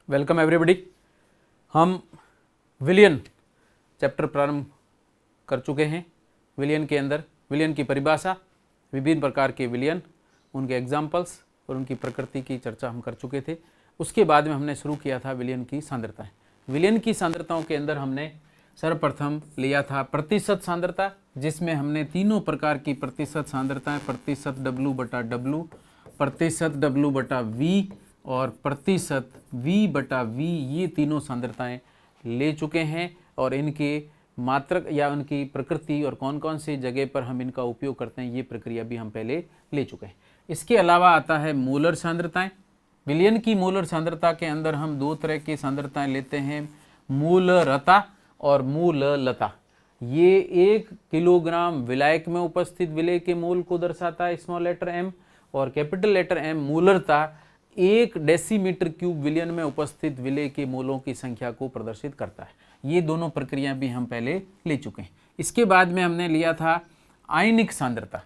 Welcome everybody. हम विलियन chapter प्रारंभ कर चुके हैं। विलियन के अंदर विलियन की परिभाषा, विभिन्न प्रकार के विलियन, उनके एग्जाम्पल्स और उनकी प्रकृति की चर्चा हम कर चुके थे। उसके बाद में हमने शुरू किया था विलियन की सांद्रताएं। विलियन की सांद्रताओं के अंदर हमने सर्वप्रथम लिया था प्रतिशत सांद्रता, जिसमें हमने तीनों प्रकार की प्रतिशत सांद्रताएं, प्रतिशत W/W, प्रतिशत W/V और प्रतिशत V/V, ये तीनों सांद्रताएं ले चुके हैं और इनके मात्रक या उनकी प्रकृति और कौन कौन सी जगह पर हम इनका उपयोग करते हैं, ये प्रक्रिया भी हम पहले ले चुके हैं। इसके अलावा आता है मोलर सांद्रताएं। विलियन की मोलर सांद्रता के अंदर हम दो तरह की सांद्रताएं लेते हैं, मूलरता और मूललता। ये 1 किलोग्राम विलायक में उपस्थित विलेय के मोल को दर्शाता है, स्मॉल लेटर m, और कैपिटल लेटर M मूलरता 1 डेसीमीटर क्यूब विलियन में उपस्थित विलेय के मोलों की संख्या को प्रदर्शित करता है। ये दोनों प्रक्रिया भी हम पहले ले चुके हैं। इसके बाद में हमने लिया था आयनिक सांद्रता।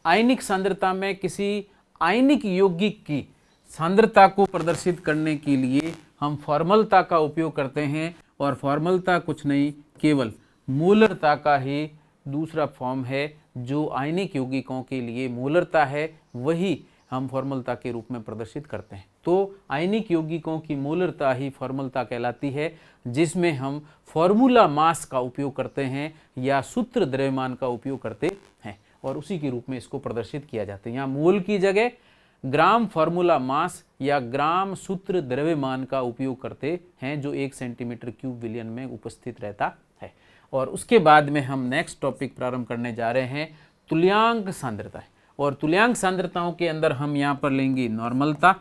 आयनिक सांद्रता में किसी आयनिक यौगिक की सांद्रता को प्रदर्शित करने के लिए हम फॉर्मलता का उपयोग करते हैं, और फॉर्मलता कुछ नहीं, केवल मोलरता का ही दूसरा फॉर्म है। जो आयनिक यौगिकों के लिए मोलरता है वही हम फॉर्मलता के रूप में प्रदर्शित करते हैं। तो आयनिक यौगिकों की मोलरता ही फॉर्मलता कहलाती है, जिसमें हम फॉर्मूला मास का उपयोग करते हैं या सूत्र द्रव्यमान का उपयोग करते हैं, और उसी के रूप में इसको प्रदर्शित किया जाता है। यहाँ मोल की जगह ग्राम फॉर्मूला मास या ग्राम सूत्र द्रव्यमान का उपयोग करते हैं, जो 1 सेंटीमीटर क्यूब विलियन में उपस्थित रहता है। और उसके बाद में हम नेक्स्ट टॉपिक प्रारंभ करने जा रहे हैं, तुल्यांक सांद्रता। और तुल्यांक सांद्रताओं के अंदर हम यहाँ पर लेंगे नॉर्मलता,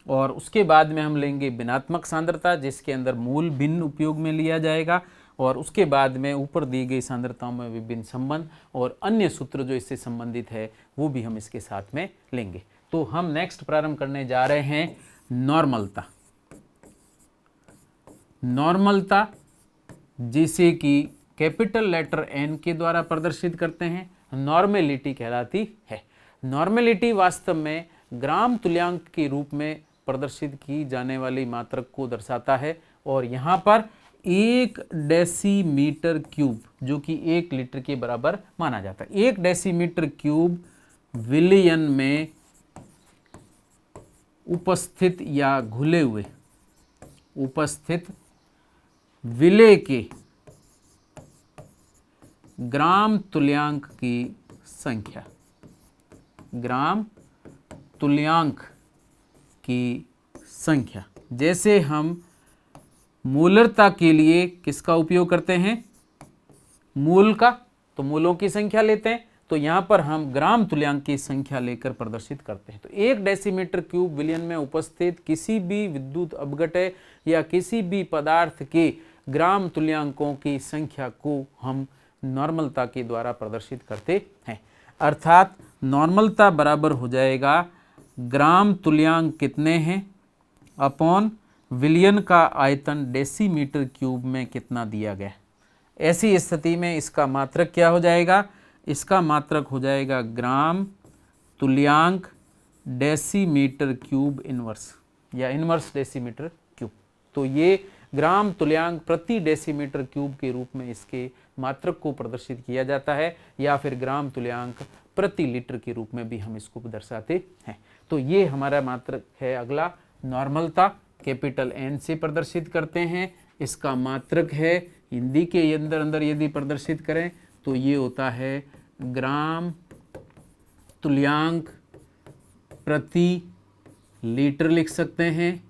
और उसके बाद में हम लेंगे भिन्नात्मक सांद्रता, जिसके अंदर मूल भिन्न उपयोग में लिया जाएगा, और उसके बाद में ऊपर दी गई सांद्रताओं में विभिन्न संबंध और अन्य सूत्र जो इससे संबंधित है वो भी हम इसके साथ में लेंगे। तो हम नेक्स्ट प्रारंभ करने जा रहे हैं नॉर्मलता। नॉर्मलता जिसे कि कैपिटल लेटर N के द्वारा प्रदर्शित करते हैं, नॉर्मेलिटी कहलाती है। नॉर्मेलिटी वास्तव में ग्राम तुल्यांक के रूप में प्रदर्शित की जाने वाली मात्रक को दर्शाता है, और यहाँ पर 1 डेसीमीटर क्यूब जो कि 1 लीटर के बराबर माना जाता है। 1 डेसीमीटर क्यूब विलियन में उपस्थित या घुले हुए उपस्थित विलेय के ग्राम तुल्यांक की संख्या, ग्राम तुल्यांक की संख्या। जैसे हम मोलरता के लिए किसका उपयोग करते हैं, मूल का, तो मूलों की संख्या लेते हैं, तो यहाँ पर हम ग्राम तुल्यांक की संख्या लेकर प्रदर्शित करते हैं। तो 1 डेसीमीटर क्यूब विलियन में उपस्थित किसी भी विद्युत अपघटय या किसी भी पदार्थ के ग्राम तुल्यांकों की संख्या को हम नॉर्मलता के द्वारा प्रदर्शित करते हैं। अर्थात नॉर्मलता बराबर हो जाएगा ग्राम तुल्यांक कितने हैं अपॉन विलियन का आयतन डेसीमीटर क्यूब में कितना दिया गया। ऐसी स्थिति में इसका मात्रक क्या हो जाएगा, इसका मात्रक हो जाएगा ग्राम तुल्यांक डेसीमीटर क्यूब इनवर्स या इनवर्स डेसीमीटर क्यूब। तो ये ग्राम तुल्यांक प्रति डेसीमीटर क्यूब के रूप में इसके मात्रक को प्रदर्शित किया जाता है, या फिर ग्राम तुल्यांक प्रति लीटर के रूप में भी हम इसको दर्शाते हैं। तो ये हमारा मात्रक है। अगला नॉर्मलता कैपिटल N से प्रदर्शित करते हैं। इसका मात्रक है, हिंदी के अंदर यदि प्रदर्शित करें तो ये होता है ग्राम तुल्यांक प्रति लीटर लिख सकते हैं,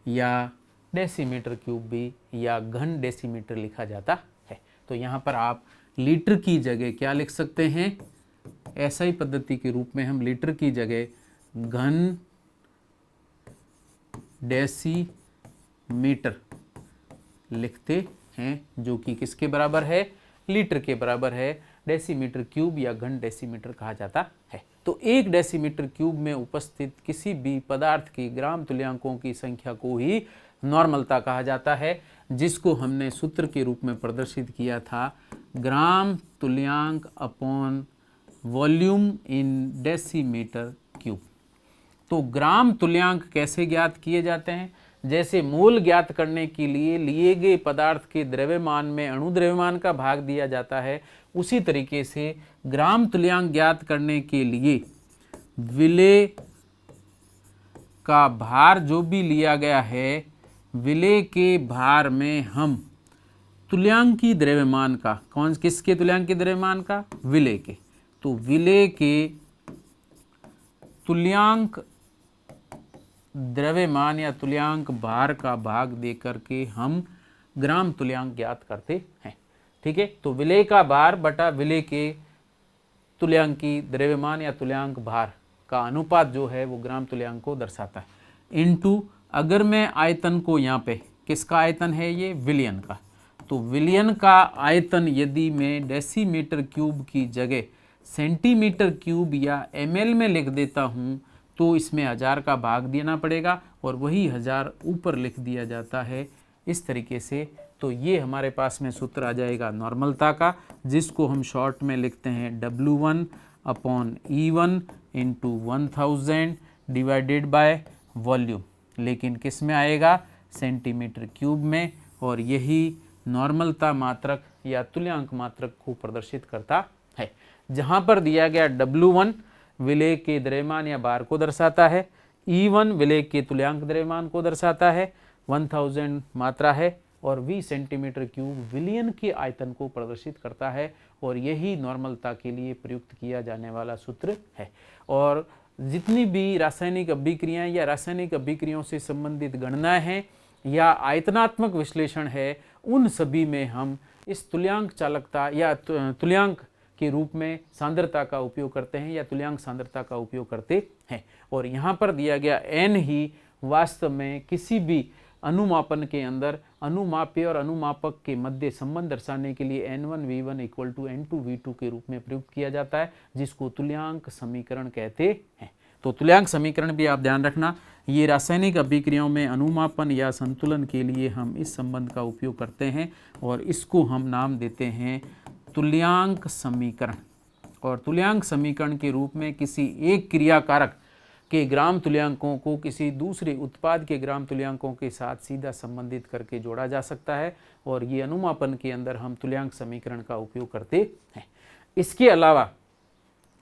या डेसीमीटर क्यूब भी या घन डेसीमीटर लिखा जाता है। तो यहाँ पर आप लीटर की जगह क्या लिख सकते हैं, ऐसा ही पद्धति के रूप में हम लीटर की जगह घन डेसीमीटर लिखते हैं, जो कि किसके बराबर है, लीटर के बराबर है। डेसीमीटर क्यूब या घन डेसीमीटर कहा जाता है। तो 1 डेसीमीटर क्यूब में उपस्थित किसी भी पदार्थ की ग्राम तुल्यांकों की संख्या को ही नॉर्मलता कहा जाता है, जिसको हमने सूत्र के रूप में प्रदर्शित किया था, ग्राम तुल्यांक अपॉन वॉल्यूम इन डेसीमीटर क्यूब। तो ग्राम तुल्यांक कैसे ज्ञात किए जाते हैं, जैसे मोल ज्ञात करने के लिए लिए गए पदार्थ के द्रव्यमान में अणु द्रव्यमान का भाग दिया जाता है, उसी तरीके से ग्राम तुल्यांक ज्ञात करने के लिए विलेय का भार जो भी लिया गया है, विलेय के भार में हम तुल्यांकी द्रव्यमान का, किसके तुल्यांकी द्रव्यमान का, विलेय के, तो विलेय के तुल्यांक द्रव्यमान या तुल्यांक भार का भाग देकर के हम ग्राम तुल्यांक ज्ञात करते हैं। ठीक है, तो विलेय का भार बटा विलेय के तुल्यांकी द्रव्यमान या तुल्यांक भार का अनुपात जो है वो ग्राम तुल्यांक को दर्शाता है, इनटू अगर मैं आयतन को यहाँ पे, किसका आयतन है ये, विलियन का, तो विलियन का आयतन यदि मैं डेसीमीटर क्यूब की जगह सेंटीमीटर क्यूब या ml में लिख देता हूँ तो इसमें 1000 का भाग देना पड़ेगा और वही 1000 ऊपर लिख दिया जाता है इस तरीके से। तो ये हमारे पास में सूत्र आ जाएगा नॉर्मलता का, जिसको हम शॉर्ट में लिखते हैं W1/E1 into 1000 divided by volume, लेकिन किस में आएगा, सेंटीमीटर क्यूब में, और यही नॉर्मलता मात्रक या तुल्यांक मात्रक को प्रदर्शित करता है। जहाँ पर दिया गया W1 विलेय के द्रव्यमान या भार को दर्शाता है, E1 विलेय के तुल्यांक द्रव्यमान को दर्शाता है, 1000 मात्रा है, और V सेंटीमीटर क्यूब विलियन के आयतन को प्रदर्शित करता है, और यही नॉर्मलता के लिए प्रयुक्त किया जाने वाला सूत्र है। और जितनी भी रासायनिक अभिक्रियाएं या रासायनिक अभिक्रियाओं से संबंधित गणनाएं हैं या आयतनात्मक विश्लेषण है, उन सभी में हम इस तुल्यांक चालकता या तुल्यांक के रूप में सांद्रता का उपयोग करते हैं या तुल्यांक सांद्रता का उपयोग करते हैं। और यहाँ पर दिया गया n ही वास्तव में किसी भी अनुमापन के अंदर अनुमाप्य और अनुमापक के मध्य संबंध दर्शाने के लिए N1V1 इक्वल टू N2V2 के रूप में प्रयुक्त किया जाता है, जिसको तुल्यांक समीकरण कहते हैं। तो तुल्यांक समीकरण भी आप ध्यान रखना, ये रासायनिक अभिक्रियाओं में अनुमापन या संतुलन के लिए हम इस संबंध का उपयोग करते हैं और इसको हम नाम देते हैं तुल्यांक समीकरण। और तुल्यांक समीकरण के रूप में किसी एक क्रियाकारक के ग्राम तुल्यांकों को किसी दूसरे उत्पाद के ग्राम तुल्यांकों के साथ सीधा संबंधित करके जोड़ा जा सकता है, और ये अनुमापन के अंदर हम तुल्यांक समीकरण का उपयोग करते हैं। इसके अलावा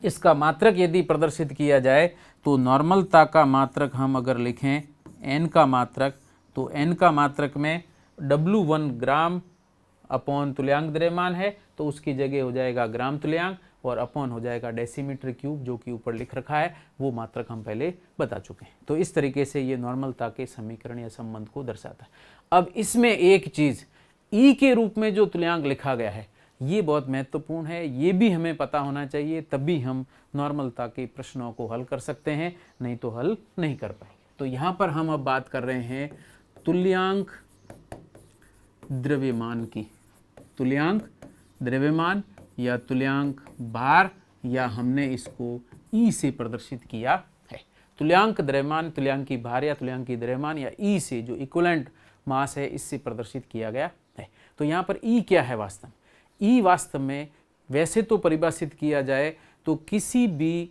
इसका मात्रक यदि प्रदर्शित किया जाए तो नॉर्मलता का मात्रक हम अगर लिखें n का मात्रक, तो n का मात्रक में W1 ग्राम अपॉन तुल्यांक द्रव्यमान है, तो उसकी जगह हो जाएगा ग्राम तुल्यांक, और अपॉन हो जाएगा डेसीमीटर क्यूब, जो कि ऊपर लिख रखा है, वो मात्रक हम पहले बता चुके हैं। तो इस तरीके से ये नॉर्मलता के समीकरण या संबंध को दर्शाता है। अब इसमें एक चीज़ ई के रूप में जो तुल्यांक लिखा गया है, ये बहुत महत्वपूर्ण है, ये भी हमें पता होना चाहिए, तभी हम नॉर्मलता के प्रश्नों को हल कर सकते हैं, नहीं तो हल नहीं कर पाएंगे। तो यहाँ पर हम अब बात कर रहे हैं तुल्यांक द्रव्यमान की, तुल्यांक द्रव्यमान या तुल्यांक भार, या हमने इसको ई से प्रदर्शित किया है। तुल्यांक द्रव्यमान, तुल्यांकी भार या तुल्यांकी द्रव्यमान या ई से जो इक्विवेलेंट मास है, इससे प्रदर्शित किया गया है। तो यहाँ पर ई क्या है वास्तव में, ई वास्तव में वैसे तो परिभाषित किया जाए तो किसी भी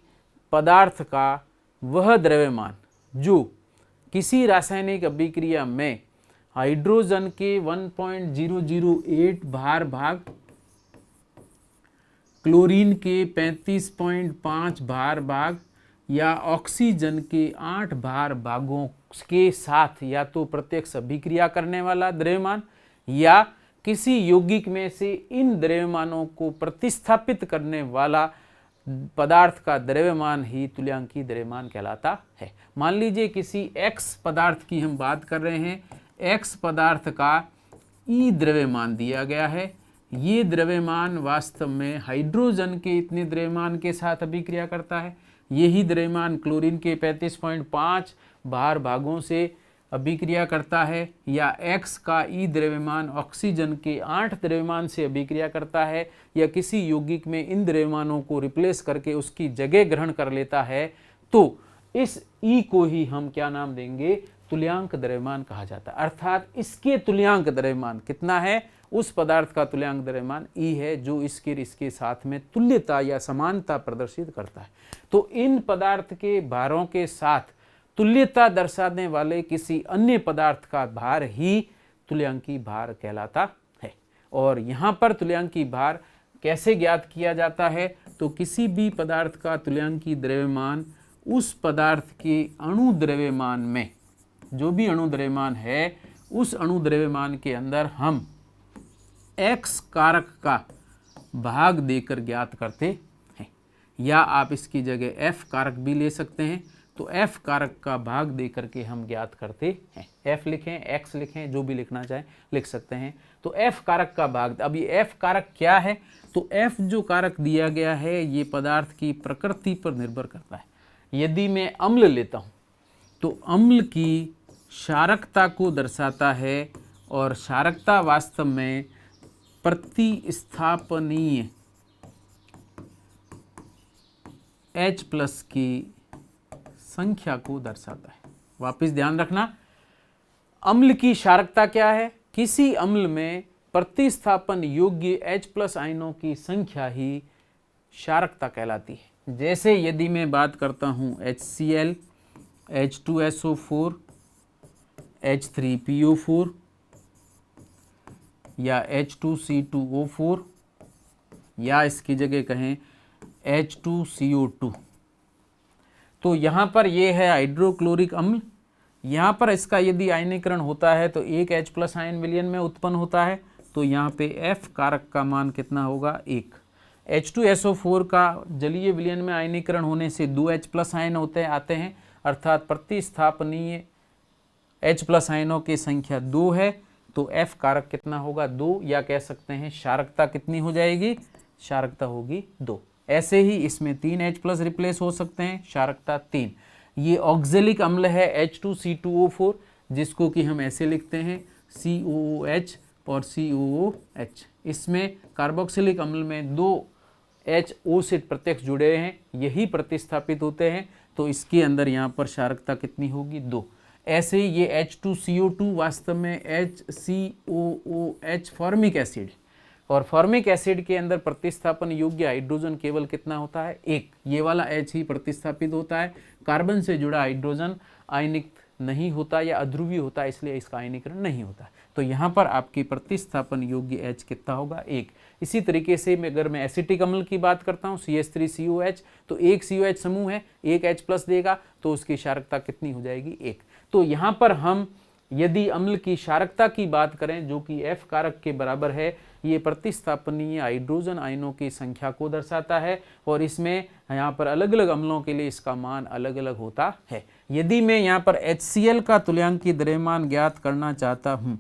पदार्थ का वह द्रव्यमान जो किसी रासायनिक अभिक्रिया में हाइड्रोजन के 1.008 भार भाग, क्लोरीन के 35.5 भार भाग या ऑक्सीजन के 8 भार भागों के साथ या तो प्रत्यक्ष अभिक्रिया करने वाला द्रव्यमान या किसी यौगिक में से इन द्रव्यमानों को प्रतिस्थापित करने वाला पदार्थ का द्रव्यमान ही तुल्यांकी द्रव्यमान कहलाता है। मान लीजिए किसी X पदार्थ की हम बात कर रहे हैं, X पदार्थ का ई द्रव्यमान दिया गया है, ये द्रव्यमान वास्तव में हाइड्रोजन के इतने द्रव्यमान के साथ अभिक्रिया करता है, यही द्रव्यमान क्लोरीन के 35.5 भार भागों से अभिक्रिया करता है, या X का ई द्रव्यमान ऑक्सीजन के 8 द्रव्यमान से अभिक्रिया करता है, या किसी यौगिक में इन द्रव्यमानों को रिप्लेस करके उसकी जगह ग्रहण कर लेता है, तो इस ई को ही हम क्या नाम देंगे, तुल्यांक द्रव्यमान कहा जाता है। अर्थात इसके तुल्यांक द्रव्यमान कितना है, उस पदार्थ का तुल्यांक द्रव्यमान ई है, जो इसके साथ में तुल्यता या समानता प्रदर्शित करता है। तो इन पदार्थ के भारों के साथ तुल्यता दर्शाने वाले किसी अन्य पदार्थ का भार ही तुल्यांकी भार कहलाता है। और यहाँ पर तुल्यांकी भार कैसे ज्ञात किया जाता है, तो किसी भी पदार्थ का तुल्यांकी द्रव्यमान उस पदार्थ के अणु द्रव्यमान में, जो भी अणु द्रव्यमान है उस अणु द्रव्यमान के अंदर हम x कारक का भाग देकर ज्ञात करते हैं, या आप इसकी जगह f कारक भी ले सकते हैं। तो f कारक का भाग देकर के हम ज्ञात करते हैं। f लिखें, x लिखें, जो भी लिखना चाहें लिख सकते हैं। तो f कारक का भाग, अब ये f कारक क्या है, तो f जो कारक दिया गया है ये पदार्थ की प्रकृति पर निर्भर करता है। यदि मैं अम्ल लेता हूँ तो अम्ल की क्षारकता को दर्शाता है, और क्षारकता वास्तव में प्रतिस्थापनीय H प्लस की संख्या को दर्शाता है। वापस ध्यान रखना, अम्ल की क्षारकता क्या है, किसी अम्ल में प्रतिस्थापन योग्य H प्लस आयनों की संख्या ही क्षारकता कहलाती है। जैसे यदि मैं बात करता हूँ HCl, H2SO4, H3PO4 या H2C2O4, या इसकी जगह कहें H2CO2, तो यहाँ पर ये है हाइड्रोक्लोरिक अम्ल। यहाँ पर इसका यदि आयनीकरण होता है तो एक H प्लस आयन विलयन में उत्पन्न होता है, तो यहाँ पे F कारक का मान कितना होगा, 1। H2SO4 का जलीय विलयन में आयनीकरण होने से 2 H प्लस आयन आते हैं, अर्थात प्रतिस्थापनीय H प्लस आयनों की संख्या 2 है, तो F कारक कितना होगा, 2, या कह सकते हैं क्षारकता कितनी हो जाएगी, क्षारकता होगी 2। ऐसे ही इसमें 3 H प्लस रिप्लेस हो सकते हैं, क्षारकता 3। ये ऑक्जेलिक अम्ल है H2C2O4, जिसको कि हम ऐसे लिखते हैं COOH और COOH। इसमें कार्बोक्सिलिक अम्ल में 2 H O से प्रत्यक्ष जुड़े हैं, यही प्रतिस्थापित होते हैं, तो इसके अंदर यहाँ पर क्षारकता कितनी होगी, 2। ऐसे ही ये H2CO2 वास्तव में HCOOH फॉर्मिक एसिड, और फॉर्मिक एसिड के अंदर प्रतिस्थापन योग्य हाइड्रोजन केवल कितना होता है, 1। ये वाला H ही प्रतिस्थापित होता है, कार्बन से जुड़ा हाइड्रोजन आयनिक नहीं होता या अध्रुवीय होता है, इसलिए इसका आयनीकरण नहीं होता। तो यहाँ पर आपकी प्रतिस्थापन योग्य H कितना होगा, 1। इसी तरीके से अगर मैं एसिटिक अम्ल की बात करता हूँ CH3COH, तो एक COH समूह है, एक H प्लस देगा, तो उसकी क्षारकता कितनी हो जाएगी, 1। तो यहाँ पर हम यदि अम्ल की क्षारकता की बात करें जो कि F कारक के बराबर है, ये प्रतिस्थापनीय हाइड्रोजन आयनों की संख्या को दर्शाता है, और इसमें यहाँ पर अलग अलग अम्लों के लिए इसका मान अलग अलग होता है। यदि मैं यहाँ पर HCl का तुल्यांकी द्रव्यमान ज्ञात करना चाहता हूँ,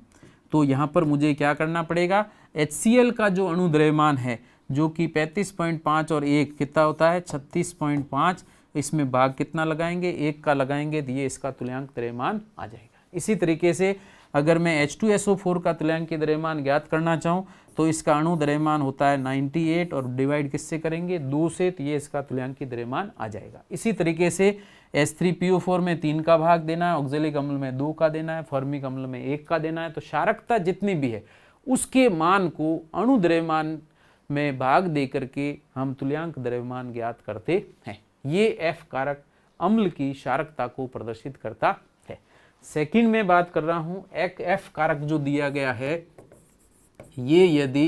तो यहाँ पर मुझे क्या करना पड़ेगा, HCl का जो अणु द्रव्यमान है जो कि 35.5 और 1 कितना होता है, 36.5, इसमें भाग कितना लगाएंगे, 1 का लगाएंगे, तो ये इसका तुल्यांक द्रव्यमान आ जाएगा। इसी तरीके से अगर मैं H2SO4 का तुल्यांकी द्रव्यमान ज्ञात करना चाहूँ, तो इसका अणु द्रव्यमान होता है 98, और डिवाइड किससे करेंगे, 2 से, तो ये इसका तुल्यांकी द्रव्यमान आ जाएगा। इसी तरीके से H3PO4 में 3 का भाग देना है, ऑक्जेलिक अम्ल में 2 का देना है, फॉर्मिक अम्ल में 1 का देना है। तो क्षारकता जितनी भी है उसके मान को अणु द्रव्यमान में भाग दे करके हम तुल्यांक द्रव्यमान ज्ञात करते हैं। ये F कारक अम्ल की क्षारकता को प्रदर्शित करता है। सेकंड में बात कर रहा हूं, एक F कारक जो दिया गया है ये यदि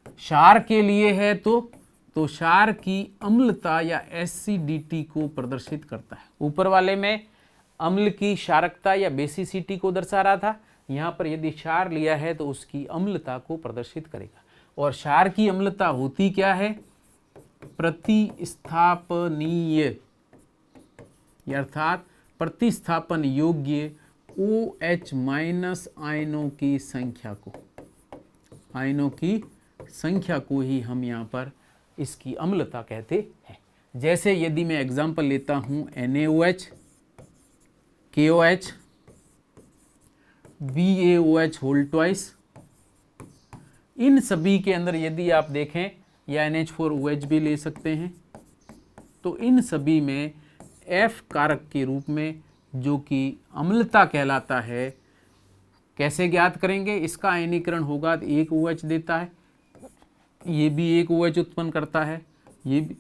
क्षार के लिए है तो क्षार की अम्लता या एसिडिटी को प्रदर्शित करता है। ऊपर वाले में अम्ल की क्षारकता या बेसिसिटी को दर्शा रहा था, यहाँ पर यदि क्षार लिया है तो उसकी अम्लता को प्रदर्शित करेगा। और क्षार की अम्लता होती क्या है, प्रतिस्थापनीय अर्थात प्रतिस्थापन योग्य OH माइनस आयनों की संख्या को ही हम यहाँ पर इसकी अम्लता कहते हैं। जैसे यदि मैं एग्जांपल लेता हूँ NaOH, KOH, BaOH whole twice, इन सभी के अंदर यदि आप देखें, या NH4OH भी ले सकते हैं, तो इन सभी में F कारक के रूप में जो कि अम्लता कहलाता है, कैसे ज्ञात करेंगे, इसका आयनीकरण होगा तो एक OH देता है, ये भी एक OH उत्पन्न करता है, ये भी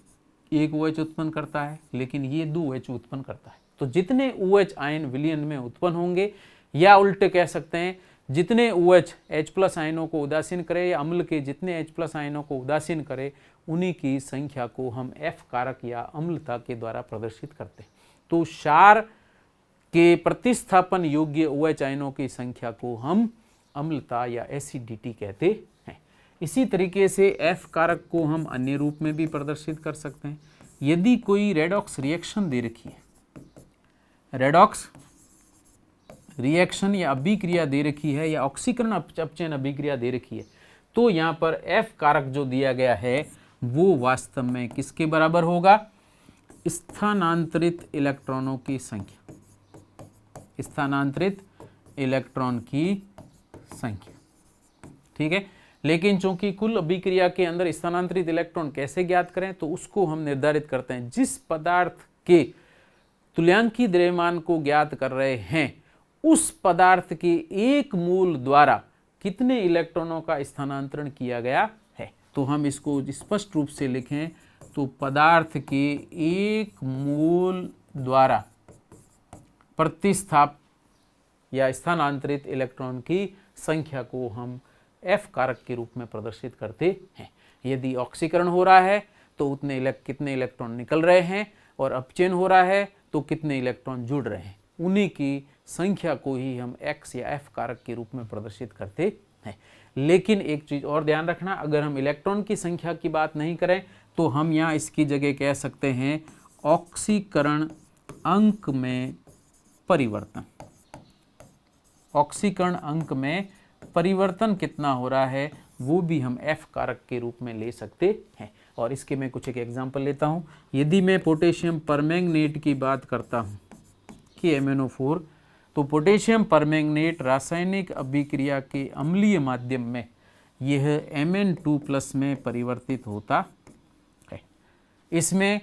एक OH उत्पन्न करता है, लेकिन ये 2 OH उत्पन्न करता है। तो जितने OH आयन विलयन में उत्पन्न होंगे, या उल्टे कह सकते हैं जितने OH H+ आयनों को उदासीन करे या अम्ल के जितने H+ आयनों को उदासीन करे, उन्हीं की संख्या को हम F कारक या अम्लता के द्वारा प्रदर्शित करते हैं। तो क्षार के प्रतिस्थापन योग्य OH आयनों की संख्या को हम अम्लता या एसिडिटी कहते हैं। इसी तरीके से F कारक को हम अन्य रूप में भी प्रदर्शित कर सकते हैं। यदि कोई रेडॉक्स रिएक्शन दे रखी है, रेडॉक्स रिएक्शन या अभिक्रिया दे रखी है, या ऑक्सीकरण अपचयन अभिक्रिया दे रखी है, तो यहाँ पर F कारक जो दिया गया है वो वास्तव में किसके बराबर होगा? स्थानांतरित इलेक्ट्रॉनों की संख्या, स्थानांतरित इलेक्ट्रॉन की संख्या। ठीक है, लेकिन चूंकि कुल अभिक्रिया के अंदर स्थानांतरित इलेक्ट्रॉन कैसे ज्ञात करें, तो उसको हम निर्धारित करते हैं जिस पदार्थ के तुल्यांकी द्रव्यमान को ज्ञात कर रहे हैं, उस पदार्थ के एक मूल द्वारा कितने इलेक्ट्रॉनों का स्थानांतरण किया गया है। तो हम इसको स्पष्ट रूप से लिखें तो पदार्थ के एक मूल द्वारा प्रतिस्थाप या स्थानांतरित इलेक्ट्रॉन की संख्या को हम F कारक के रूप में प्रदर्शित करते हैं। यदि ऑक्सीकरण हो रहा है तो कितने इलेक्ट्रॉन निकल रहे हैं, और अपचयन हो रहा है तो कितने इलेक्ट्रॉन जुड़ रहे हैं, उन्हीं की संख्या को ही हम X या F कारक के रूप में प्रदर्शित करते हैं। लेकिन एक चीज और ध्यान रखना, अगर हम इलेक्ट्रॉन की संख्या की बात नहीं करें तो हम यहाँ इसकी जगह कह सकते हैं ऑक्सीकरण अंक में परिवर्तन। ऑक्सीकरण अंक में परिवर्तन कितना हो रहा है वो भी हम F कारक के रूप में ले सकते हैं। और इसके मैं कुछ एक एग्जांपल लेता हूं। यदि मैं पोटेशियम परमैंगनेट की बात करता हूं कि MnO4, तो पोटेशियम परमैंगनेट रासायनिक अभिक्रिया के अम्लीय माध्यम में यह Mn2+ में परिवर्तित होता है। इसमें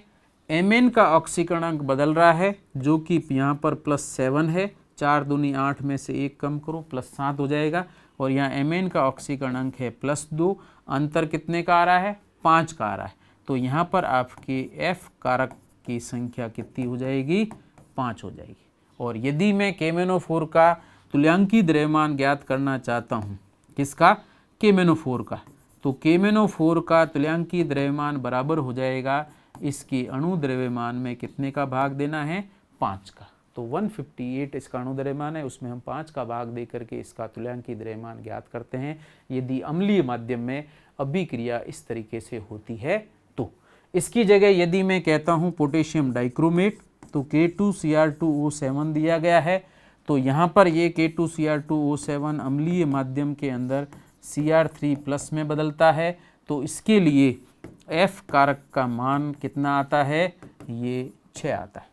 Mn का ऑक्सीकरण अंक बदल रहा है, जो कि यहाँ पर +7 है, 4 दूनी 8 में से 1 कम करो +7 हो जाएगा, और यहाँ Mn का ऑक्सीकरण अंक है +2, अंतर कितने का आ रहा है? 5 का आ रहा है। तो यहाँ पर आपके F कारक की संख्या कितनी हो जाएगी? 5 हो जाएगी। और यदि मैं KMnO4 का तुल्यांकी द्रव्यमान ज्ञात करना चाहता हूँ, किसका? KMnO4 का, तो KMnO4 का तुल्यांकी द्रव्यमान बराबर हो जाएगा इसकी अणु द्रव्यमान में कितने का भाग देना है? 5 का। तो 158 इसका अणु द्रव्यमान है, उसमें हम 5 का भाग दे करके इसका तुल्यांकी द्रव्यमान ज्ञात करते हैं यदि अम्लीय माध्यम में अभिक्रिया इस तरीके से होती है। तो इसकी जगह यदि मैं कहता हूँ पोटेशियम डाइक्रोमेट, तो K2Cr2O7 दिया गया है, तो यहाँ पर ये K2Cr2O7 अम्लीय माध्यम के अंदर Cr3+ में बदलता है, तो इसके लिए F कारक का मान कितना आता है? ये 6 आता है।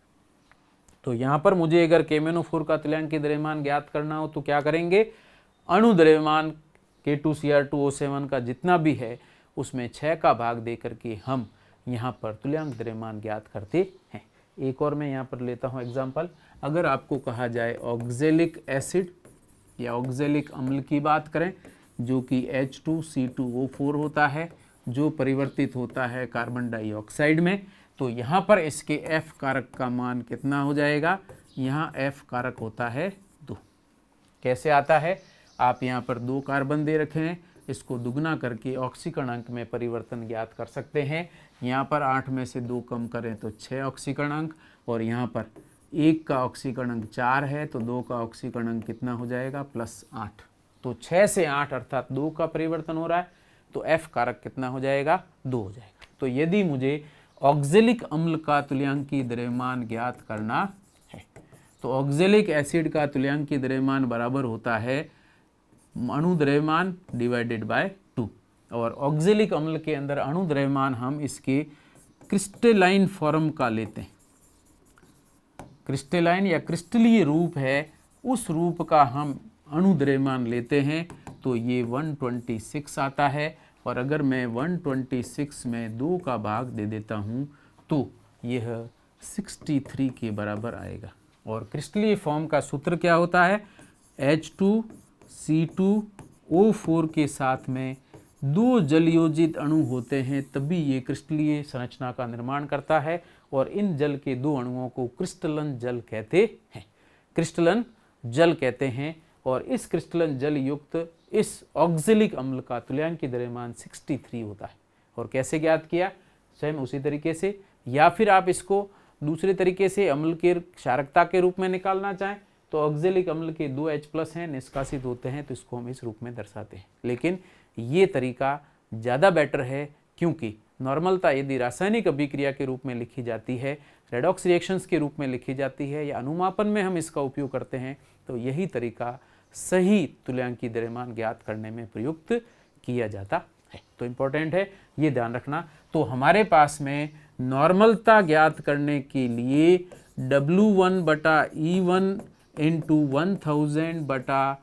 तो यहाँ पर मुझे अगर KMnO4 का तुल्यांकी द्रव्यमान ज्ञात करना हो तो क्या करेंगे? अणु द्रव्यमान K2Cr2O7 का जितना भी है उसमें 6 का भाग दे करके हम यहाँ पर तुल्यांक द्रव्यमान ज्ञात करते हैं। एक और मैं यहाँ पर लेता हूँ एग्जाम्पल। अगर आपको कहा जाए ऑक्जेलिक एसिड या ऑक्जेलिक अम्ल की बात करें, जो कि H2C2O4 होता है, जो परिवर्तित होता है कार्बन डाइऑक्साइड में, तो यहाँ पर इसके F कारक का मान कितना हो जाएगा? यहाँ F कारक होता है 2। कैसे आता है? आप यहाँ पर 2 कार्बन दे रखे हैं, इसको दुगना करके ऑक्सीकरण अंक में परिवर्तन ज्ञात कर सकते हैं। यहाँ पर 8 में से 2 कम करें तो 6 ऑक्सीकरण अंक, और यहाँ पर 1 का ऑक्सीकरण अंक 4 है, तो 2 का ऑक्सीकरण अंक कितना हो जाएगा? +8। तो 6 से 8 अर्थात 2 का परिवर्तन हो रहा है, तो F कारक कितना हो जाएगा? 2 हो जाएगा। तो यदि मुझे ऑक्जेलिक अम्ल का तुल्यांकी द्रव्यमान ज्ञात करना है, तो ऑक्जेलिक एसिड का तुल्यांकी द्रव्यमान बराबर होता है अणु द्रव्यमान डिवाइडेड बाय 2, और ऑक्जेलिक अम्ल के अंदर अणु द्रव्यमान हम इसके क्रिस्टलाइन फॉर्म का लेते हैं। क्रिस्टलाइन या क्रिस्टलीय रूप है, उस रूप का हम अणु द्रव्यमान लेते हैं, तो ये 126 आता है। और अगर मैं 126 में 2 का भाग दे देता हूँ तो यह 63 के बराबर आएगा। और क्रिस्टलीय फॉर्म का सूत्र क्या होता है? H2C2O4 के साथ में 2 जलयोजित अणु होते हैं, तभी ये क्रिस्टलीय संरचना का निर्माण करता है, और इन जल के दो अणुओं को क्रिस्टलन जल कहते हैं, क्रिस्टलन जल कहते हैं। और इस क्रिस्टलन जल युक्त इस ऑक्जेलिक अम्ल का तुल्यांकी द्रव्यमान 63 होता है। और कैसे ज्ञात किया, स्वयं उसी तरीके से, या फिर आप इसको दूसरे तरीके से अम्ल के क्षारकता के रूप में निकालना चाहें तो ऑक्जेलिक अम्ल के 2 H+ हैं, निष्कासित होते हैं, तो इसको हम इस रूप में दर्शाते हैं। लेकिन ये तरीका ज़्यादा बेटर है, क्योंकि नॉर्मलता यदि रासायनिक अभिक्रिया के रूप में लिखी जाती है, रेडॉक्स रिएक्शंस के रूप में लिखी जाती है, या अनुमापन में हम इसका उपयोग करते हैं, तो यही तरीका सही तुल्यांकी द्रव्यमान ज्ञात करने में प्रयुक्त किया जाता है। तो इम्पोर्टेंट है, ये ध्यान रखना। तो हमारे पास में नॉर्मलता ज्ञात करने के लिए W1/E1 into 1000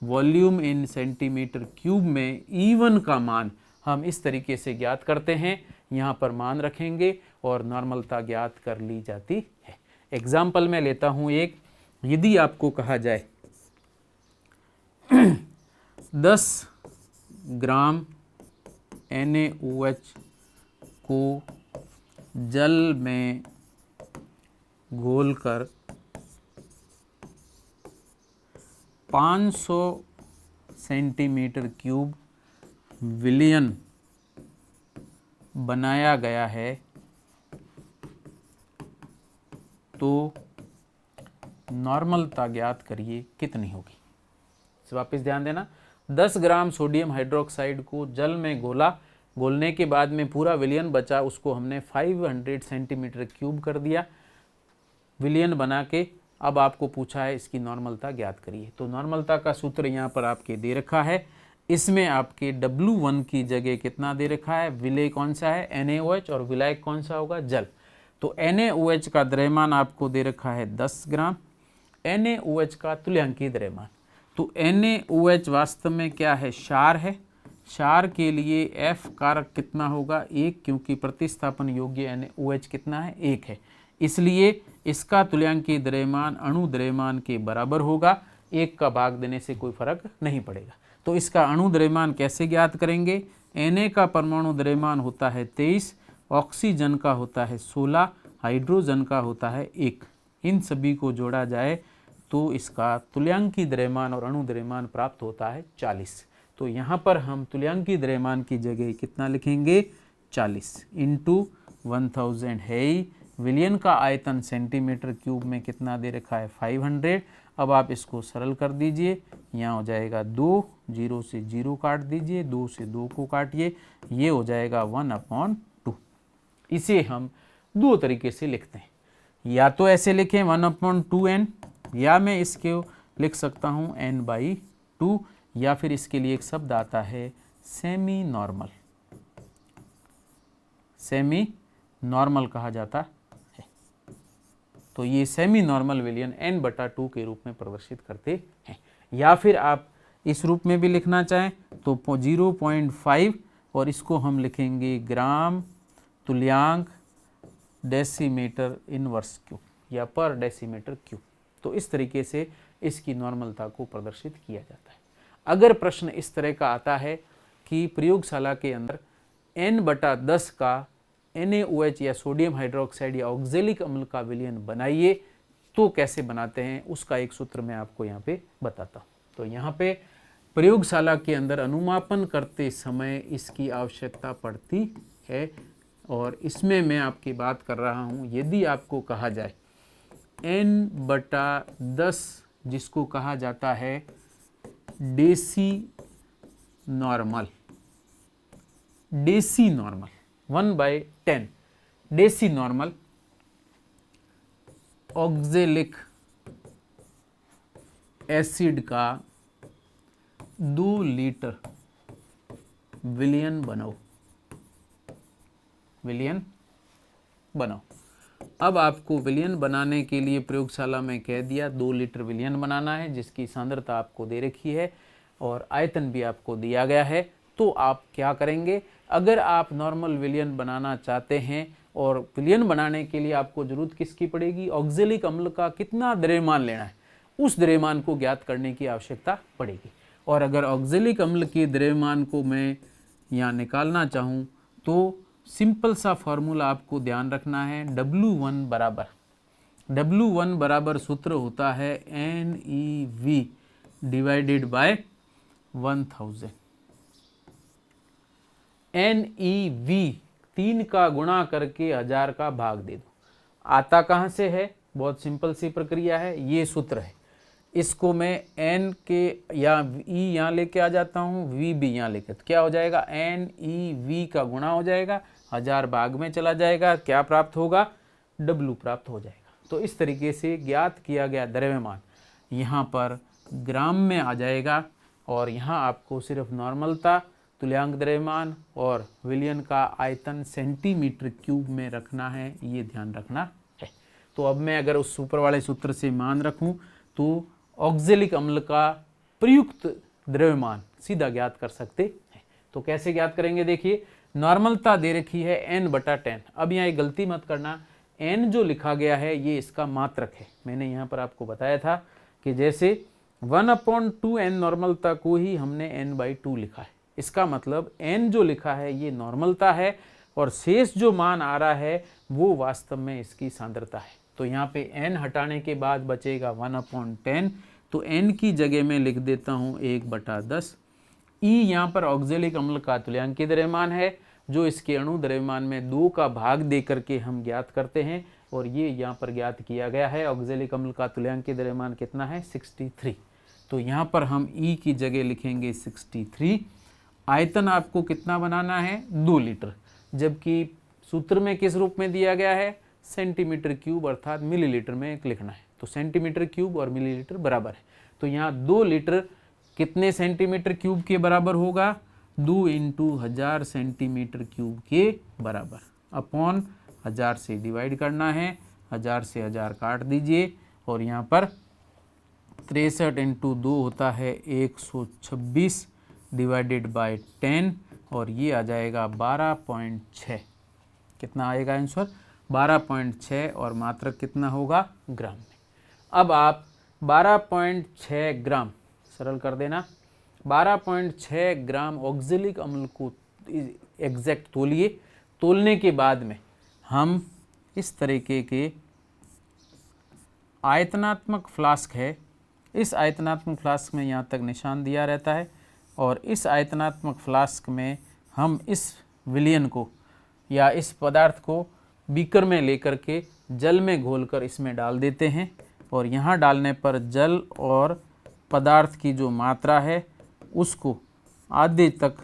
volume in centimetre cube में E1 का मान हम इस तरीके से ज्ञात करते हैं, यहाँ पर मान रखेंगे और नॉर्मलता ज्ञात कर ली जाती है। एग्जाम्पल में लेता हूँ एक, यदि आपको कहा जाए 10 ग्राम NaOH को जल में घोलकर 500 सेंटीमीटर क्यूब विलयन बनाया गया है, तो नॉर्मलता ज्ञात करिए कितनी होगी। वापस ध्यान देना, 10 ग्राम सोडियम हाइड्रोक्साइड को जल में घोलने के बाद में पूरा विलयन बचा, उसको हमने 500 सेंटीमीटर क्यूब कर दिया विलयन बना के। अब आपको पूछा है इसकी नॉर्मलता ज्ञात करिए। तो नॉर्मलता का सूत्र यहाँ पर आपके दे रखा है, इसमें आपके W1 की जगह कितना दे रखा है, विलय कौन सा है NaOH, और विलायक कौन सा होगा जल। तो NaOH का द्रव्यमान आपको दे रखा है 10 ग्राम, NaOH का तुल्यांकीय द्रव्यमान। तो NaOH वास्तव में क्या है, क्षार है। क्षार के लिए F कारक कितना होगा 1, क्योंकि प्रतिस्थापन योग्य NaOH कितना है 1 है, इसलिए इसका तुल्यांकीय द्रव्यमान अणु द्रव्यमान के बराबर होगा। 1 का भाग देने से कोई फर्क नहीं पड़ेगा। तो इसका अणु द्रव्यमान कैसे ज्ञात करेंगे, Na का परमाणु द्रव्यमान होता है 23, ऑक्सीजन का होता है 16, हाइड्रोजन का होता है 1। इन सभी को जोड़ा जाए तो इसका तुल्यांकीय द्रव्यमान और अणु द्रव्यमान प्राप्त होता है 40। तो यहाँ पर हम तुल्यांकीय द्रव्यमान की जगह कितना लिखेंगे 40 इंटू 1000 है ही। विलयन का आयतन सेंटीमीटर क्यूब में कितना दे रखा है 500। अब आप इसको सरल कर दीजिए, यहाँ हो जाएगा 2, 0 से 0 काट दीजिए, 2 से 2 को काटिए, ये हो जाएगा 1/2। इसे हम दो तरीके से लिखते हैं, या तो ऐसे लिखें 1/2n, या मैं इसके लिख सकता हूँ n/2, या फिर इसके लिए एक शब्द आता है सेमी नॉर्मल, सेमी नॉर्मल कहा जाता है। तो ये सेमी नॉर्मल विलयन n/2 के रूप में प्रदर्शित करते हैं। या फिर आप इस रूप में भी लिखना चाहें तो 0.5, और इसको हम लिखेंगे ग्राम तुल्यांक डेसीमीटर इनवर्स क्यूब या पर डेसीमीटर क्यूब। तो इस तरीके से इसकी नॉर्मलता को प्रदर्शित किया जाता है। अगर प्रश्न इस तरह का आता है कि प्रयोगशाला के अंदर n/10 का NaOH या सोडियम हाइड्रोक्साइड या ऑक्जेलिक अम्ल का विलयन बनाइए, तो कैसे बनाते हैं उसका एक सूत्र मैं आपको यहाँ पे बताता हूँ। तो यहाँ पे प्रयोगशाला के अंदर अनुमापन करते समय इसकी आवश्यकता पड़ती है, और इसमें मैं आपकी बात कर रहा हूँ, यदि आपको कहा जाए n/10 जिसको कहा जाता है decinormal, 1/10 decinormal oxalic acid का 2 लीटर विलयन बनाओ, विलयन बनाओ। अब आपको विलयन बनाने के लिए प्रयोगशाला में कह दिया 2 लीटर विलयन बनाना है, जिसकी सांद्रता आपको दे रखी है और आयतन भी आपको दिया गया है। तो आप क्या करेंगे, अगर आप नॉर्मल विलयन बनाना चाहते हैं और विलयन बनाने के लिए आपको जरूरत किसकी पड़ेगी, ऑक्जेलिक अम्ल का कितना द्रव्यमान लेना है उस द्रव्यमान को ज्ञात करने की आवश्यकता पड़ेगी। और अगर ऑक्जेलिक अम्ल के द्रव्यमान को मैं यहाँ निकालना चाहूँ तो सिंपल सा फॉर्मूला आपको ध्यान रखना है, W1 बराबर सूत्र होता है NeV डिवाइडेड बाय 1000। NeV 3 का गुणा करके 1000 का भाग दे दो। आता कहाँ से है? बहुत सिंपल सी प्रक्रिया है, ये सूत्र है। इसको मैं N के या E यहाँ लेके आ जाता हूँ, V भी यहाँ लेके, तो क्या हो जाएगा? NeV का गुणा हो जाएगा, 1000 भाग में चला जाएगा, क्या प्राप्त होगा? W प्राप्त हो जाएगा। तो इस तरीके से ज्ञात किया गया द्रव्यमान यहाँ पर ग्राम में आ जाएगा और यहाँ आपको सिर्फ नॉर्मलता, तुल्यांक द्रव्यमान और विलयन का आयतन सेंटीमीटर क्यूब में रखना है, ये ध्यान रखना है। तो अब मैं अगर उस ऊपर वाले सूत्र से मान रखूं तो ऑक्जेलिक अम्ल का प्रयुक्त द्रव्यमान सीधा ज्ञात कर सकते हैं। तो कैसे ज्ञात करेंगे? देखिए, नॉर्मलता दे रखी है n/10। अब यहाँ एक गलती मत करना, n जो लिखा गया है ये इसका मात्रक है। मैंने यहाँ पर आपको बताया था कि जैसे 1/2n नॉर्मलता को ही हमने n/2 लिखा है। इसका मतलब n जो लिखा है ये नॉर्मलता है और शेष जो मान आ रहा है वो वास्तव में इसकी सांद्रता है। तो यहाँ पे n हटाने के बाद बचेगा 1/10, तो n की जगह में लिख देता हूँ 1/10। E यहाँ पर ऑक्जेलिक अम्ल का तुल्यांकीय द्रव्यमान है जो इसके अणु द्रव्यमान में 2 का भाग दे करके हम ज्ञात करते हैं और ये यहाँ पर ज्ञात किया गया है। ऑक्जेलिक अम्ल का तुल्यांकीय द्रव्यमान कितना है? 63। तो यहाँ पर हम E की जगह लिखेंगे 63। आयतन आपको कितना बनाना है? 2 लीटर, जबकि सूत्र में किस रूप में दिया गया है? सेंटीमीटर क्यूब अर्थात मिलीलीटर में लिखना है। तो सेंटीमीटर क्यूब और मिलीलीटर बराबर है। तो यहाँ 2 लीटर कितने सेंटीमीटर क्यूब के बराबर होगा? 2 × 1000 सेंटीमीटर क्यूब के बराबर, अपॉन 1000 से डिवाइड करना है। 1000 से 1000 काट दीजिए और यहाँ पर 63 × 2 होता है 126 डिवाइडेड बाय 10 और ये आ जाएगा 12.6। कितना आएगा आंसर? 12.6 और मात्रक कितना होगा? ग्राम में। अब आप 12.6 ग्राम सरल कर देना, 12.6 ग्राम ऑक्जेलिक अम्ल को एग्जैक्ट तोलिए। तोलने के बाद में हम इस तरीके के आयतनात्मक फ्लास्क है, इस आयतनात्मक फ्लास्क में यहाँ तक निशान दिया रहता है और इस आयतनात्मक फ्लास्क में हम इस विलयन को या इस पदार्थ को बीकर में लेकर के जल में घोलकर इसमें डाल देते हैं और यहाँ डालने पर जल और पदार्थ की जो मात्रा है उसको आधे तक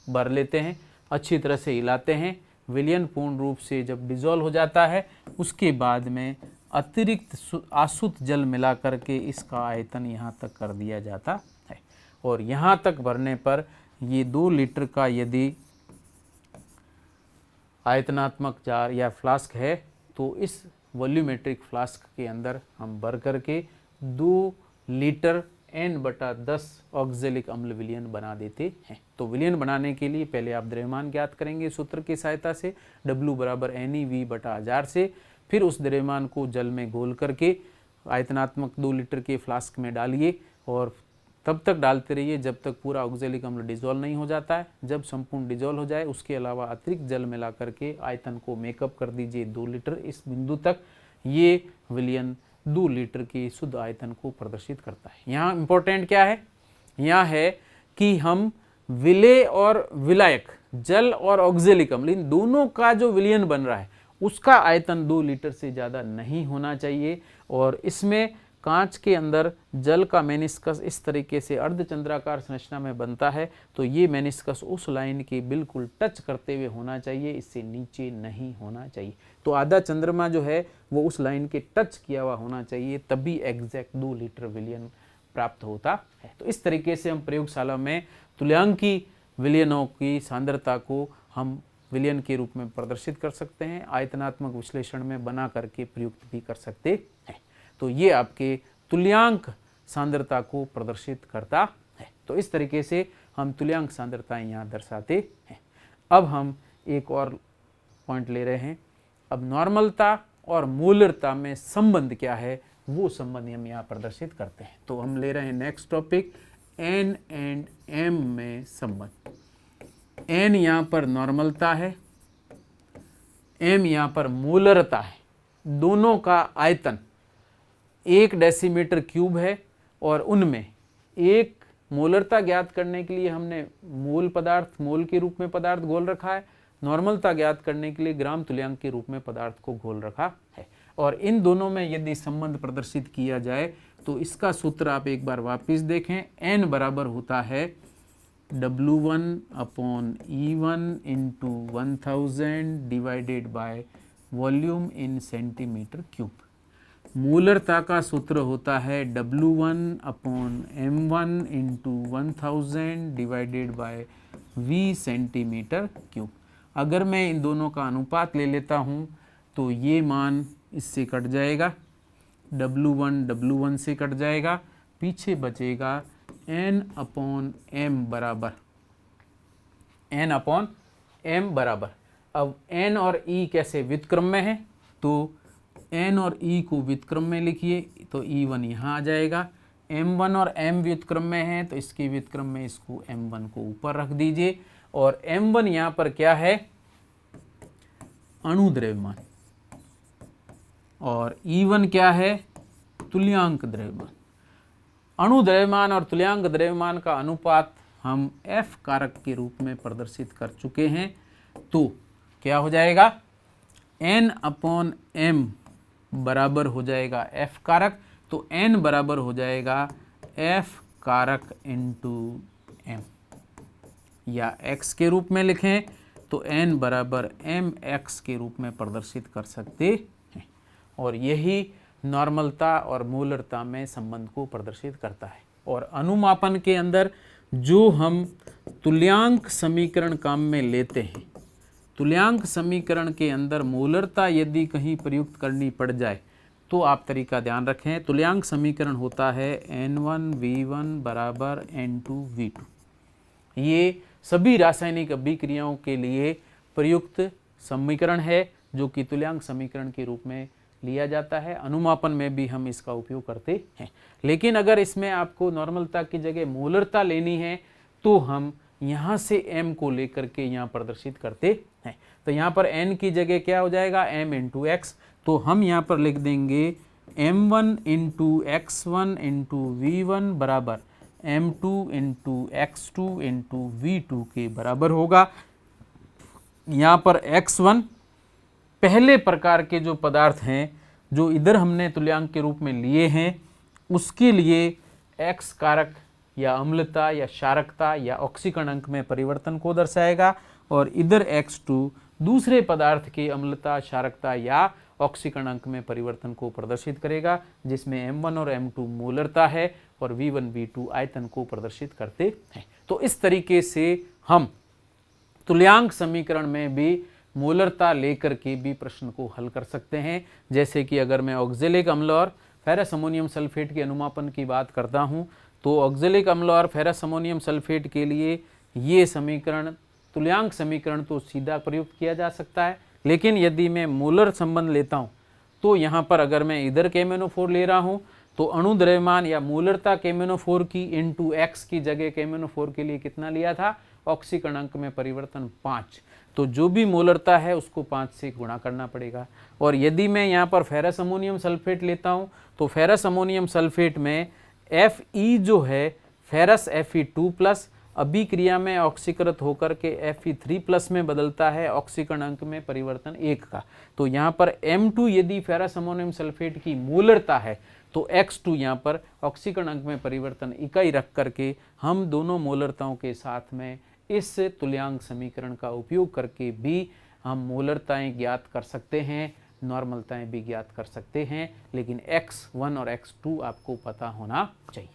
भर लेते हैं, अच्छी तरह से हिलाते हैं। विलयन पूर्ण रूप से जब डिज़ोल्व हो जाता है उसके बाद में अतिरिक्त आसुत जल मिला करके इसका आयतन यहाँ तक कर दिया जाता है और यहाँ तक भरने पर ये 2 लीटर का यदि आयतनात्मक जार या फ्लास्क है तो इस वॉल्यूमेट्रिक फ्लास्क के अंदर हम भर करके 2 लीटर n/10 ऑक्जेलिक अम्ल विलयन बना देते हैं। तो विलयन बनाने के लिए पहले आप द्रव्यमान ज्ञात करेंगे सूत्र की सहायता से, W = NeV/1000 से। फिर उस द्रव्यमान को जल में घोल करके आयतनात्मक 2 लीटर के फ्लास्क में डालिए और तब तक डालते रहिए जब तक पूरा ऑक्जेलिक अम्ल डिजोल्व नहीं हो जाता है। जब संपूर्ण डिजोल्व हो जाए उसके अलावा अतिरिक्त जल मिला करके आयतन को मेकअप कर दीजिए 2 लीटर। इस बिंदु तक ये विलयन 2 लीटर की शुद्ध आयतन को प्रदर्शित करता है। यहाँ इंपॉर्टेंट क्या है? यहाँ है कि हम विलेय और विलायक, जल और ऑक्जेलिक अम्ल, इन दोनों का जो विलयन बन रहा है उसका आयतन 2 लीटर से ज़्यादा नहीं होना चाहिए और इसमें कांच के अंदर जल का मेनिस्कस इस तरीके से अर्धचंद्राकार संरचना में बनता है तो ये मेनिस्कस उस लाइन के बिल्कुल टच करते हुए होना चाहिए, इससे नीचे नहीं होना चाहिए। तो आधा चंद्रमा जो है वो उस लाइन के टच किया हुआ होना चाहिए, तभी एग्जैक्ट 2 लीटर विलयन प्राप्त होता है। तो इस तरीके से हम प्रयोगशाला में तुल्यांकी विलयनों की सांद्रता को हम विलयन के रूप में प्रदर्शित कर सकते हैं, आयतनात्मक विश्लेषण में बना करके प्रयुक्त भी कर सकते हैं। तो ये आपके तुल्यांक सांद्रता को प्रदर्शित करता है। तो इस तरीके से हम तुल्यांक सांद्रताएं यहाँ दर्शाते हैं। अब हम एक और पॉइंट ले रहे हैं। अब नॉर्मलता और मोलरता में संबंध क्या है वो संबंध हम यहाँ प्रदर्शित करते हैं। तो हम ले रहे हैं next topic, N and M में संबंध। N यहाँ पर नॉर्मलता है m यहाँ पर मोलरता है, दोनों का आयतन 1 डेसीमीटर क्यूब है और उनमें एक मोलरता ज्ञात करने के लिए हमने मोल पदार्थ, मोल के रूप में पदार्थ घोल रखा है, नॉर्मलता ज्ञात करने के लिए ग्राम तुल्यांक के रूप में पदार्थ को घोल रखा है। और इन दोनों में यदि संबंध प्रदर्शित किया जाए तो इसका सूत्र आप एक बार वापस देखें, n बराबर होता है W1/E1 into 1000 divided by volume in centimetre cube. मोलरता का सूत्र होता है W1/M1 into 1000 divided by V centimetre cube. अगर मैं इन दोनों का अनुपात ले लेता हूँ तो ये मान इससे कट जाएगा, W1 से कट जाएगा, पीछे बचेगा N/M बराबर अब N और E कैसे व्युत्क्रम में है, तो N और E को व्युत्क्रम में लिखिए तो E1 यहाँ आ जाएगा। M1 और M व्युत्क्रम में है तो इसके व्युत्क्रम में इसको M1 को ऊपर रख दीजिए और M1 यहाँ पर क्या है, अणु द्रव्यमान, और E1 क्या है, तुल्यांक द्रव्यमान। अणु द्रव्यमान और तुल्यांक द्रव्यमान का अनुपात हम F कारक के रूप में प्रदर्शित कर चुके हैं, तो क्या हो जाएगा, N/M बराबर हो जाएगा F कारक, तो N बराबर हो जाएगा F कारक इंटू M, या X के रूप में लिखें तो N बराबर MX के रूप में प्रदर्शित कर सकते हैं। और यही नॉर्मलता और मोलरता में संबंध को प्रदर्शित करता है। और अनुमापन के अंदर जो हम तुल्यांक समीकरण काम में लेते हैं, तुल्यांक समीकरण के अंदर मोलरता यदि कहीं प्रयुक्त करनी पड़ जाए तो आप तरीका ध्यान रखें। तुल्यांक समीकरण होता है N1V1 बराबर N2V2। ये सभी रासायनिक अभिक्रियाओं के लिए प्रयुक्त समीकरण है जो कि तुल्यांक समीकरण के रूप में लिया जाता है। अनुमापन में भी हम इसका उपयोग करते हैं। लेकिन अगर इसमें आपको नॉर्मलता की जगह मोलरता लेनी है तो हम यहाँ से m को लेकर के यहाँ प्रदर्शित करते हैं। तो यहाँ पर n की जगह क्या हो जाएगा, m इंटू एक्स। तो हम यहाँ पर लिख देंगे m1 into x1 into V1 बराबर m2 into x2 into V2 के बराबर होगा। यहाँ पर x1 पहले प्रकार के जो पदार्थ हैं जो इधर हमने तुल्यांक के रूप में लिए हैं उसके लिए x कारक या अम्लता या क्षारकता या ऑक्सीकरण अंक में परिवर्तन को दर्शाएगा, और इधर x2 दूसरे पदार्थ के अम्लता, क्षारकता या ऑक्सीकरण अंक में परिवर्तन को प्रदर्शित करेगा, जिसमें M1 और M2 मोलरता है और V1 V2 आयतन को प्रदर्शित करते हैं। तो इस तरीके से हम तुल्यांक समीकरण में भी मोलरता लेकर के भी प्रश्न को हल कर सकते हैं। जैसे कि अगर मैं ऑक्जेलिक अम्ल और फेरस अमोनियम सल्फेट के अनुमापन की बात करता हूं तो ऑक्जेलिक अम्ल और फेरस अमोनियम सल्फेट के लिए ये समीकरण, तुल्यांक समीकरण तो सीधा प्रयुक्त किया जा सकता है, लेकिन यदि मैं मोलर संबंध लेता हूं तो यहाँ पर अगर मैं इधर KMnO4 ले रहा हूं तो अणु द्रव्यमान या मोलरता KMnO4 की इंटू एक्स की जगह KMnO4 के लिए कितना लिया था, ऑक्सीकरण अंक में परिवर्तन 5, तो जो भी मोलरता है उसको 5 से गुणा करना पड़ेगा। और यदि मैं यहाँ पर फेरस अमोनियम सल्फेट लेता हूँ तो फेरस अमोनियम सल्फेट में Fe जो है फेरस Fe2+ अभिक्रिया में ऑक्सीकृत होकर के Fe3+ में बदलता है, ऑक्सीकरण अंक में परिवर्तन 1 का। तो यहाँ पर M2 यदि फेरस अमोनियम सल्फेट की मोलरता है तो X2 यहाँ पर ऑक्सीकरण अंक में परिवर्तन इकाई रख करके हम दोनों मोलरताओं के साथ में इस तुल्यांक समीकरण का उपयोग करके भी हम मोलरताएं ज्ञात कर सकते हैं, नॉर्मलताएं भी ज्ञात कर सकते हैं। लेकिन X1 और X2 आपको पता होना चाहिए।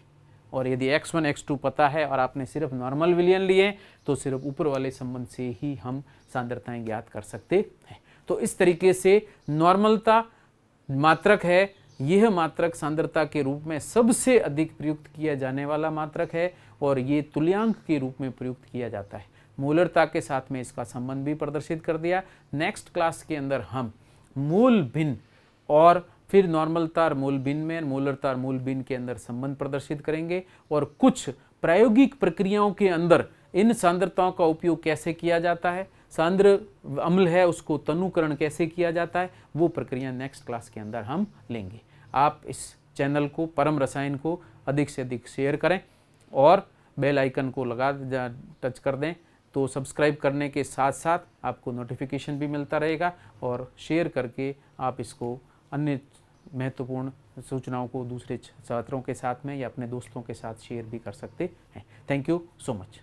और यदि X1 X2 पता है और आपने सिर्फ नॉर्मल विलयन लिए तो सिर्फ ऊपर वाले संबंध से ही हम सांद्रताएं ज्ञात कर सकते हैं। तो इस तरीके से नॉर्मलता मात्रक है, यह मात्रक सांद्रता के रूप में सबसे अधिक प्रयुक्त किया जाने वाला मात्रक है और ये तुल्यांक के रूप में प्रयुक्त किया जाता है। मोलरता के साथ में इसका संबंध भी प्रदर्शित कर दिया। नेक्स्ट क्लास के अंदर हम मूल भिन्न और फिर नॉर्मलता और मूल भिन्न में मोलरता और मूल भिन्न के अंदर संबंध प्रदर्शित करेंगे और कुछ प्रायोगिक प्रक्रियाओं के अंदर इन सांद्रताओं का उपयोग कैसे किया जाता है, सांद्र अम्ल है उसको तनुकरण कैसे किया जाता है, वो प्रक्रिया नेक्स्ट क्लास के अंदर हम लेंगे। आप इस चैनल को, परम रसायन को अधिक से अधिक शेयर करें और बेल आइकन को टच कर दें, तो सब्सक्राइब करने के साथ साथ आपको नोटिफिकेशन भी मिलता रहेगा और शेयर करके आप इसको अन्य महत्वपूर्ण सूचनाओं को दूसरे छात्रों के साथ में या अपने दोस्तों के साथ शेयर भी कर सकते हैं। Thank you so much.